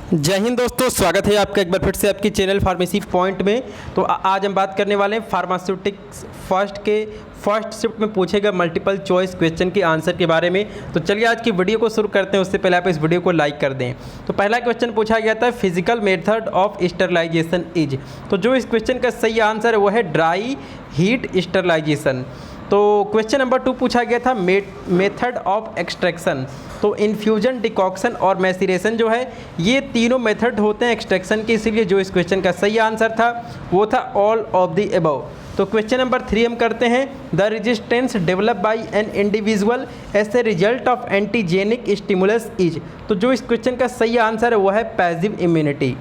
जय हिंद दोस्तों, स्वागत है आपका एक बार फिर से आपकी चैनल फार्मेसी पॉइंट में। तो आज हम बात करने वाले हैं फार्मास्यूटिक्स फर्स्ट शिफ्ट में पूछे गए मल्टीपल चॉइस क्वेश्चन के आंसर के बारे में। तो चलिए आज की वीडियो को शुरू करते हैं, उससे पहले आप इस वीडियो को लाइक कर दें। तो पहला क्वेश्चन पूछा गया था physical method of sterilisation is. तो जो इस क्वेश्चन का सही आंसर है वो है ड्राई हीट स्टरलाइजेशन। तो क्वेश्चन नंबर 2 पूछा गया था मेथड ऑफ एक्सट्रैक्शन। तो इन्फ्यूजन, डिकॉक्शन और मैसिरेशन जो है ये तीनों मेथड होते हैं एक्सट्रैक्शन के, इसीलिए जो इस क्वेश्चन का सही आंसर था वो था ऑल ऑफ द अबव। तो क्वेश्चन नंबर 3 हम करते हैं the resistance develop by an individual as a result of antigenic stimulus is. तो जो इस क्वेश्चन का सही आंसर है वो है पैसिव इम्यूनिटी।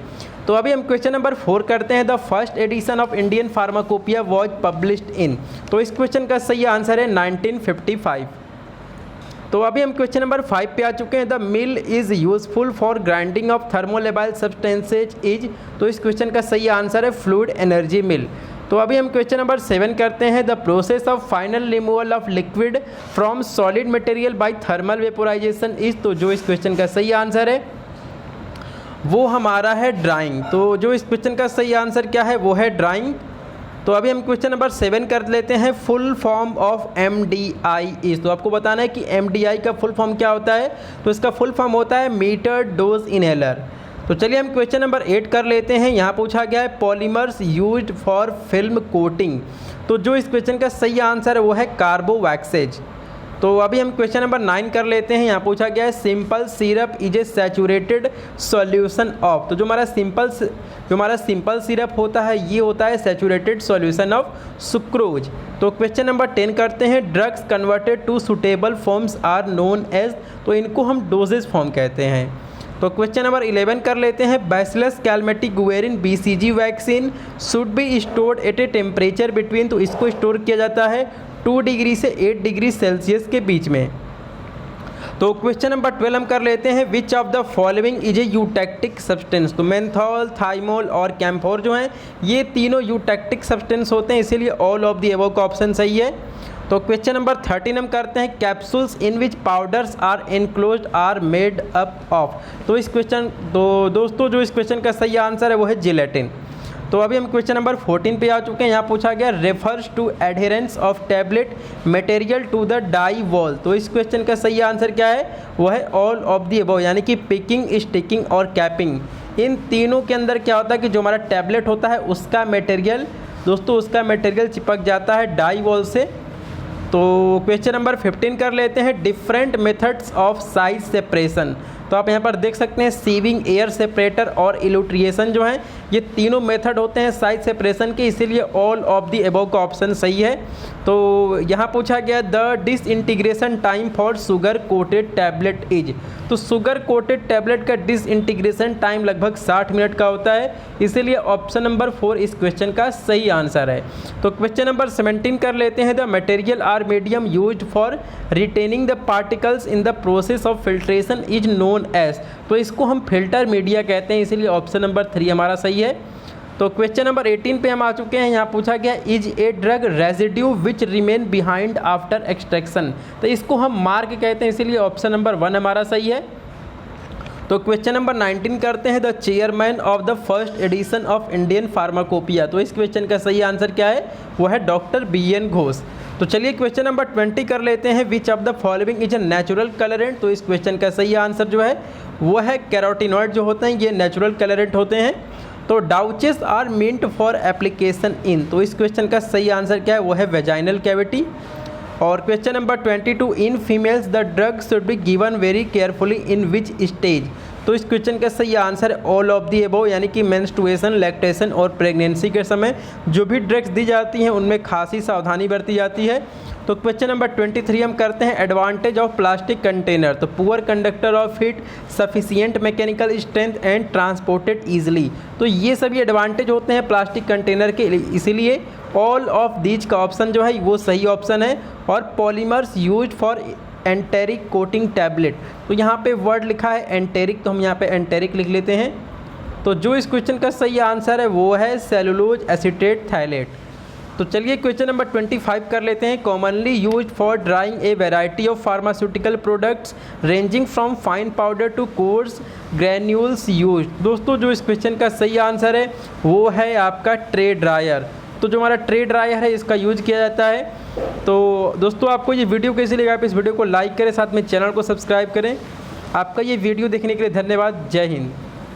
तो अभी हम क्वेश्चन नंबर 4 करते हैं the first edition of Indian pharmacopoeia was published in. तो इस क्वेश्चन का सही आंसर है 1955। तो अभी हम क्वेश्चन नंबर 5 पे आ चुके हैं the mill is useful for grinding of thermolabile substances is. तो इस क्वेश्चन का सही आंसर है फ्लूइड एनर्जी मिल। तो अभी हम क्वेश्चन नंबर 7 करते हैं the process of final removal of liquid from solid material by thermal vaporisation is. तो जो इस क्वेश्चन का सही आंसर है वो हमारा है ड्राइंग। तो जो इस क्वेश्चन का सही आंसर क्या है वो है ड्राइंग। तो अभी हम क्वेश्चन नंबर 7 कर लेते हैं full form of MDI is. तो आपको बताना है कि MDI का फुल फॉर्म क्या होता है। तो इसका फुल फॉर्म होता है मीटर डोज इनहेलर। तो चलिए हम क्वेश्चन नंबर 8 कर लेते हैं। यहाँ पूछा गया है polymers used for film coating. तो जो इस क्वेश्चन का सही आंसर है वो है कार्बोवैक्सेज। तो अभी हम क्वेश्चन नंबर 9 कर लेते हैं। यहाँ पूछा गया है simple syrup is a saturated solution of. तो जो हमारा सिंपल सिरप होता है ये होता है सैचुरेटेड सॉल्यूशन ऑफ सुक्रोज। तो क्वेश्चन नंबर 10 करते हैं drugs converted to suitable forms are known as. तो इनको हम डोजेज फॉर्म कहते हैं। तो क्वेश्चन नंबर 11 कर लेते हैं bacillus Calmette Guerin BCG vaccine should be stored at a temperature between. तो इसको स्टोर किया जाता है 2 डिग्री से 8 डिग्री सेल्सियस के बीच में। तो क्वेश्चन नंबर 12 हम कर लेते हैं which of the following is a eutectic substance. तो मेंथॉल, थाइमोल और कैम्फोर जो हैं ये तीनों यूटैक्टिक सब्सटेंस होते हैं, इसीलिए ऑल ऑफ द अबव का ऑप्शन सही है। तो क्वेश्चन नंबर 13 हम करते हैं capsules in which powders are enclosed or made up of. तो इस क्वेश्चन दोस्तों जो इस क्वेश्चन का सही आंसर है वो है जिलेटिन। तो अभी हम क्वेश्चन नंबर 14 पे आ चुके हैं। यहाँ पूछा गया refers to adherence of tablet material to the die wall. तो इस क्वेश्चन का सही आंसर क्या है वो है ऑल ऑफ द अबव, यानी कि पिकिंग, स्टिकिंग और कैपिंग। इन तीनों के अंदर क्या होता है कि जो हमारा टैबलेट होता है उसका मटेरियल चिपक जाता है डाई वॉल से। तो क्वेश्चन नंबर 15 कर लेते हैं different methods of size separation. तो आप यहाँ पर देख सकते हैं सीविंग, एयर सेपरेटर और इल्यूट्रिएशन जो हैं ये तीनों मेथड होते हैं साइज सेपरेशन के, इसीलिए ऑल ऑफ द अबव का ऑप्शन सही है। तो यहाँ पूछा गया the disintegration time for sugar coated tablet is. तो शुगर कोटेड टैबलेट का डिसइंटीग्रेशन टाइम लगभग 60 मिनट का होता है, इसीलिए ऑप्शन नंबर 4 इस क्वेश्चन का सही आंसर है। तो क्वेश्चन नंबर 17 कर लेते हैं the material are medium used for retaining the particles in the process of filtration is known as. तो इसको हम फिल्टर मीडिया कहते हैं, इसीलिए ऑप्शन नंबर 3 हमारा सही है। तो क्वेश्चन नंबर 18 पे हम आ चुके हैं। यहाँ पूछा गया is a drug residue which remain behind after extraction. तो इसको हम मार्क कहते हैं, इसीलिए ऑप्शन नंबर 1 हमारा सही है। तो क्वेश्चन नंबर 19 करते हैं the chairman of the first edition of Indian pharmacopoeia. तो इस क्वेश्चन का सही आंसर क्या है वो है डॉक्टर BN घोष। तो चलिए क्वेश्चन नंबर 20 कर लेते हैं which of the following is a natural colourant. तो इस क्वेश्चन का सही आंसर जो है वो है कैरोटिनॉइड जो होते हैं ये नेचुरल कलरेंट होते हैं। तो douches are meant for application in. तो इस क्वेश्चन का सही आंसर क्या है वो है वेजाइनल कैविटी। और question number 22 in females the drug should be given very carefully in which stage. तो इस क्वेश्चन का सही आंसर है ऑल ऑफ दी अबव, यानी कि मेंस्ट्रुएशन, लैक्टेशन और प्रेगनेंसी के समय जो भी ड्रग्स दी जाती हैं उनमें खासी सावधानी बरती जाती है। तो क्वेश्चन नंबर 23 हम करते हैं एडवांटेज ऑफ प्लास्टिक कंटेनर। तो poor conductor of heat, sufficient mechanical strength and transported easily. तो ये सभी एडवांटेज होते हैं प्लास्टिक कंटेनर के, इसीलिए ऑल ऑफ दीज का ऑप्शन जो है वो सही ऑप्शन है। और polymers used for enteric coating tablet. तो यहाँ पे वर्ड लिखा है एंटेरिक, तो हम यहाँ पे एंटेरिक लिख लेते हैं। तो जो इस क्वेश्चन का सही आंसर है वो है सेलुलोज एसीटेट थायलेट। तो चलिए क्वेश्चन नंबर 25 कर लेते हैं। Commonly used for drying a variety of pharmaceutical products ranging from fine powder to coarse granules used. दोस्तों जो इस क्वेश्चन का सही आंसर है वो है आपका ट्रे ड्रायर। तो जो हमारा ट्रे ड्रायर है इसका यूज किया जाता है। तो दोस्तों आपको ये वीडियो कैसी लगी, आप इस वीडियो को लाइक करें, साथ में चैनल को सब्सक्राइब करें। आपका ये वीडियो देखने के लिए धन्यवाद। जय हिंद।